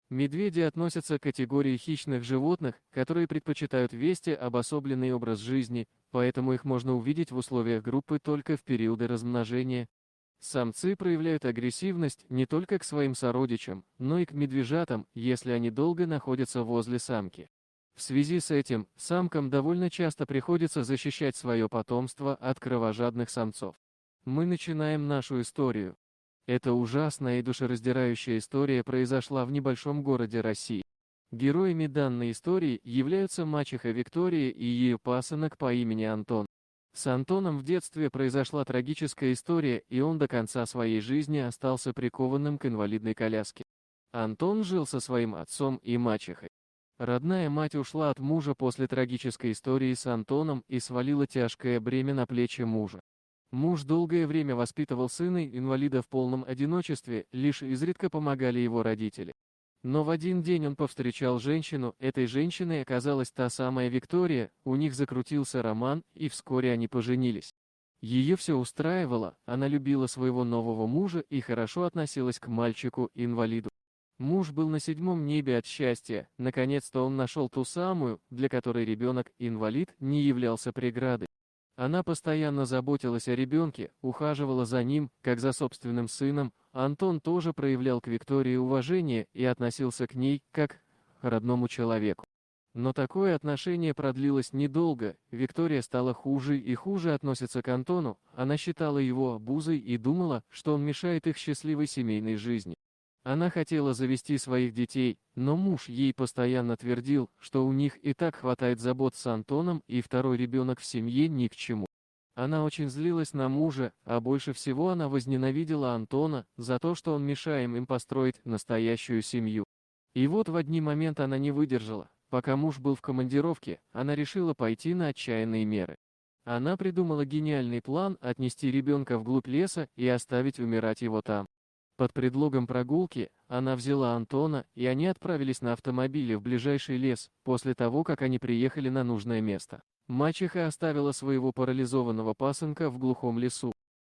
Медведи относятся к категории хищных животных, которые предпочитают вести обособленный образ жизни, поэтому их можно увидеть в условиях группы только в периоды размножения. Самцы проявляют агрессивность не только к своим сородичам, но и к медвежатам, если они долго находятся возле самки. В связи с этим, самкам довольно часто приходится защищать свое потомство от кровожадных самцов. Мы начинаем нашу историю. Эта ужасная и душераздирающая история произошла в небольшом городе России. Героями данной истории являются мачеха Виктория и ее пасынок по имени Антон. С Антоном в детстве произошла трагическая история, и он до конца своей жизни остался прикованным к инвалидной коляске. Антон жил со своим отцом и мачехой. Родная мать ушла от мужа после трагической истории с Антоном и свалила тяжкое бремя на плечи мужа. Муж долгое время воспитывал сына-инвалида в полном одиночестве, лишь изредка помогали его родители. Но в один день он повстречал женщину, этой женщиной оказалась та самая Виктория, у них закрутился роман, и вскоре они поженились. Ее все устраивало, она любила своего нового мужа и хорошо относилась к мальчику-инвалиду. Муж был на седьмом небе от счастья, наконец-то он нашел ту самую, для которой ребенок-инвалид не являлся преградой. Она постоянно заботилась о ребенке, ухаживала за ним, как за собственным сыном. Антон тоже проявлял к Виктории уважение и относился к ней, как к родному человеку. Но такое отношение продлилось недолго, Виктория стала хуже и хуже относиться к Антону, она считала его обузой и думала, что он мешает их счастливой семейной жизни. Она хотела завести своих детей, но муж ей постоянно твердил, что у них и так хватает забот с Антоном, и второй ребенок в семье ни к чему. Она очень злилась на мужа, а больше всего она возненавидела Антона за то, что он мешает им построить настоящую семью. И вот в один момент она не выдержала. Пока муж был в командировке, она решила пойти на отчаянные меры. Она придумала гениальный план отнести ребенка вглубь леса и оставить умирать его там. Под предлогом прогулки она взяла Антона, и они отправились на автомобиле в ближайший лес, после того, как они приехали на нужное место. Мачеха оставила своего парализованного пасынка в глухом лесу.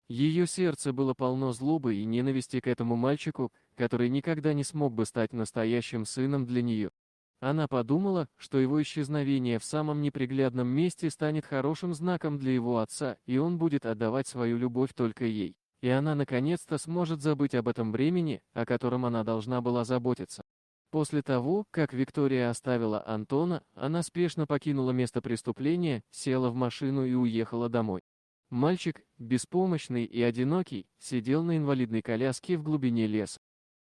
Ее сердце было полно злобы и ненависти к этому мальчику, который никогда не смог бы стать настоящим сыном для нее. Она подумала, что его исчезновение в самом неприглядном месте станет хорошим знаком для его отца, и он будет отдавать свою любовь только ей. И она наконец-то сможет забыть об этом времени, о котором она должна была заботиться. После того, как Виктория оставила Антона, она спешно покинула место преступления, села в машину и уехала домой. Мальчик, беспомощный и одинокий, сидел на инвалидной коляске в глубине леса.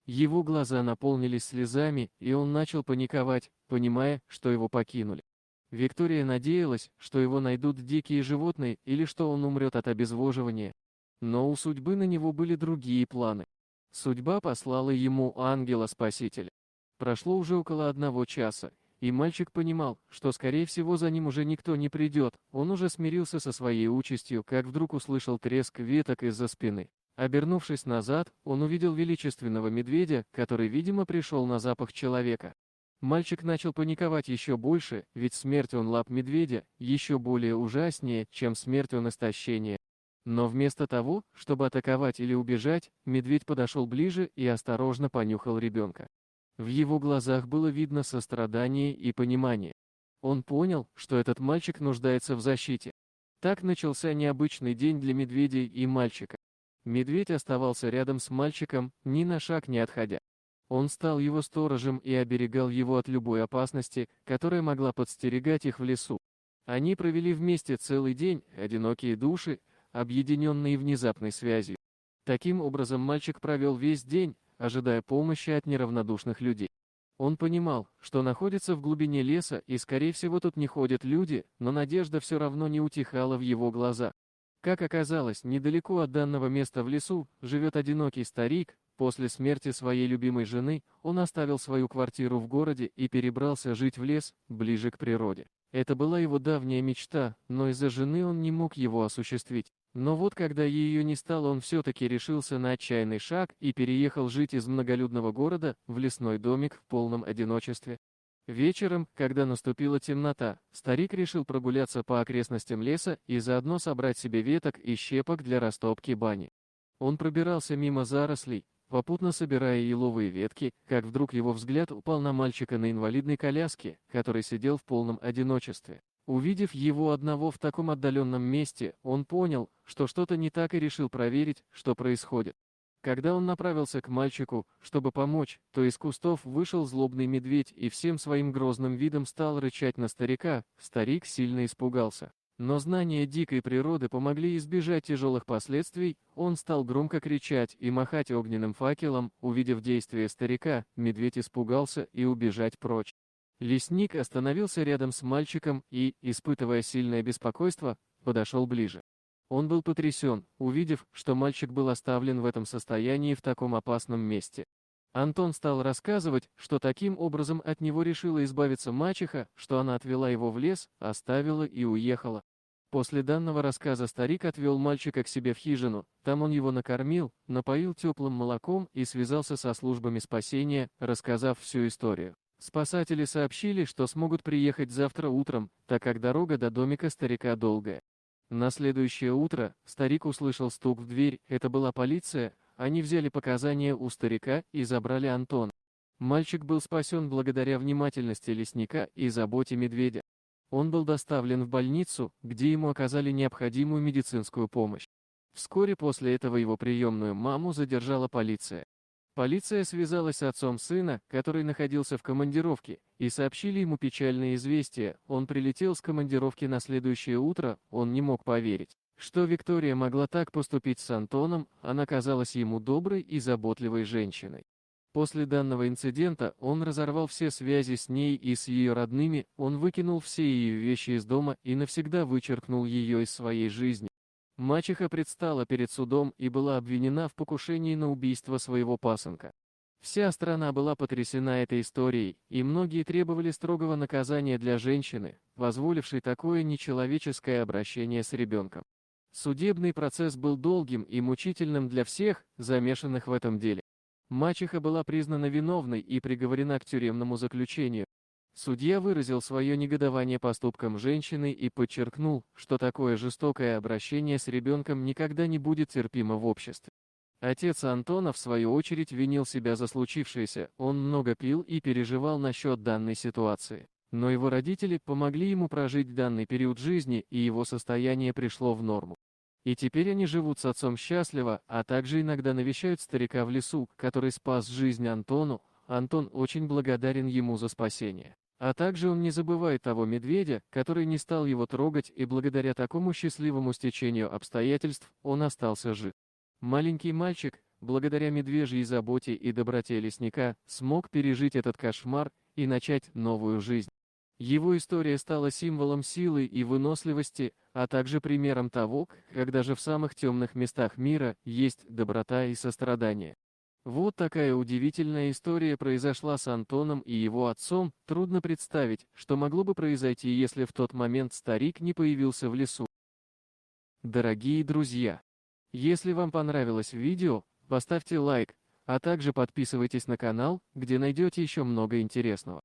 Его глаза наполнились слезами, и он начал паниковать, понимая, что его покинули. Виктория надеялась, что его найдут дикие животные или что он умрет от обезвоживания. Но у судьбы на него были другие планы. Судьба послала ему ангела-спасителя. Прошло уже около 1 часа, и мальчик понимал, что скорее всего за ним уже никто не придет, он уже смирился со своей участью, как вдруг услышал треск веток из-за спины. Обернувшись назад, он увидел величественного медведя, который, видимо, пришел на запах человека. Мальчик начал паниковать еще больше, ведь смерть он лап медведя еще более ужаснее, чем смерть он истощения. Но вместо того, чтобы атаковать или убежать, медведь подошел ближе и осторожно понюхал ребенка. В его глазах было видно сострадание и понимание. Он понял, что этот мальчик нуждается в защите. Так начался необычный день для медведя и мальчика. Медведь оставался рядом с мальчиком, ни на шаг не отходя. Он стал его сторожем и оберегал его от любой опасности, которая могла подстерегать их в лесу. Они провели вместе целый день, одинокие души, объединенные внезапной связью. Таким образом мальчик провел весь день, ожидая помощи от неравнодушных людей. Он понимал, что находится в глубине леса и скорее всего тут не ходят люди, но надежда все равно не утихала в его глазах. Как оказалось, недалеко от данного места в лесу живет одинокий старик. После смерти своей любимой жены он оставил свою квартиру в городе и перебрался жить в лес, ближе к природе. Это была его давняя мечта, но из-за жены он не мог его осуществить. Но вот когда ее не стало, он все-таки решился на отчаянный шаг и переехал жить из многолюдного города в лесной домик в полном одиночестве. Вечером, когда наступила темнота, старик решил прогуляться по окрестностям леса и заодно собрать себе веток и щепок для растопки бани. Он пробирался мимо зарослей, попутно собирая еловые ветки, как вдруг его взгляд упал на мальчика на инвалидной коляске, который сидел в полном одиночестве. Увидев его одного в таком отдаленном месте, он понял, что что-то не так и решил проверить, что происходит. Когда он направился к мальчику, чтобы помочь, то из кустов вышел злобный медведь и всем своим грозным видом стал рычать на старика. Старик сильно испугался. Но знания дикой природы помогли избежать тяжелых последствий, он стал громко кричать и махать огненным факелом. Увидев действие старика, медведь испугался и убежать прочь. Лесник остановился рядом с мальчиком и, испытывая сильное беспокойство, подошел ближе. Он был потрясен, увидев, что мальчик был оставлен в этом состоянии в таком опасном месте. Антон стал рассказывать, что таким образом от него решила избавиться мачеха, что она отвела его в лес, оставила и уехала. После данного рассказа старик отвел мальчика к себе в хижину, там он его накормил, напоил теплым молоком и связался со службами спасения, рассказав всю историю. Спасатели сообщили, что смогут приехать завтра утром, так как дорога до домика старика долгая. На следующее утро старик услышал стук в дверь, это была полиция, они взяли показания у старика и забрали Антона. Мальчик был спасен благодаря внимательности лесника и заботе медведя. Он был доставлен в больницу, где ему оказали необходимую медицинскую помощь. Вскоре после этого его приемную маму задержала полиция. Полиция связалась с отцом сына, который находился в командировке, и сообщили ему печальное известие. Он прилетел с командировки на следующее утро, он не мог поверить, что Виктория могла так поступить с Антоном, она казалась ему доброй и заботливой женщиной. После данного инцидента он разорвал все связи с ней и с ее родными, он выкинул все ее вещи из дома и навсегда вычеркнул ее из своей жизни. Мачеха предстала перед судом и была обвинена в покушении на убийство своего пасынка. Вся страна была потрясена этой историей, и многие требовали строгого наказания для женщины, позволившей такое нечеловеческое обращение с ребенком. Судебный процесс был долгим и мучительным для всех, замешанных в этом деле. Мачеха была признана виновной и приговорена к тюремному заключению. Судья выразил свое негодование поступкам женщины и подчеркнул, что такое жестокое обращение с ребенком никогда не будет терпимо в обществе. Отец Антона, в свою очередь, винил себя за случившееся, он много пил и переживал насчет данной ситуации. Но его родители помогли ему прожить данный период жизни, и его состояние пришло в норму. И теперь они живут с отцом счастливо, а также иногда навещают старика в лесу, который спас жизнь Антону. Антон очень благодарен ему за спасение. А также он не забывает того медведя, который не стал его трогать, и благодаря такому счастливому стечению обстоятельств он остался жив. Маленький мальчик, благодаря медвежьей заботе и доброте лесника, смог пережить этот кошмар и начать новую жизнь. Его история стала символом силы и выносливости, а также примером того, как даже в самых темных местах мира есть доброта и сострадание. Вот такая удивительная история произошла с Антоном и его отцом. Трудно представить, что могло бы произойти, если в тот момент старик не появился в лесу. Дорогие друзья, если вам понравилось видео, поставьте лайк, а также подписывайтесь на канал, где найдете еще много интересного.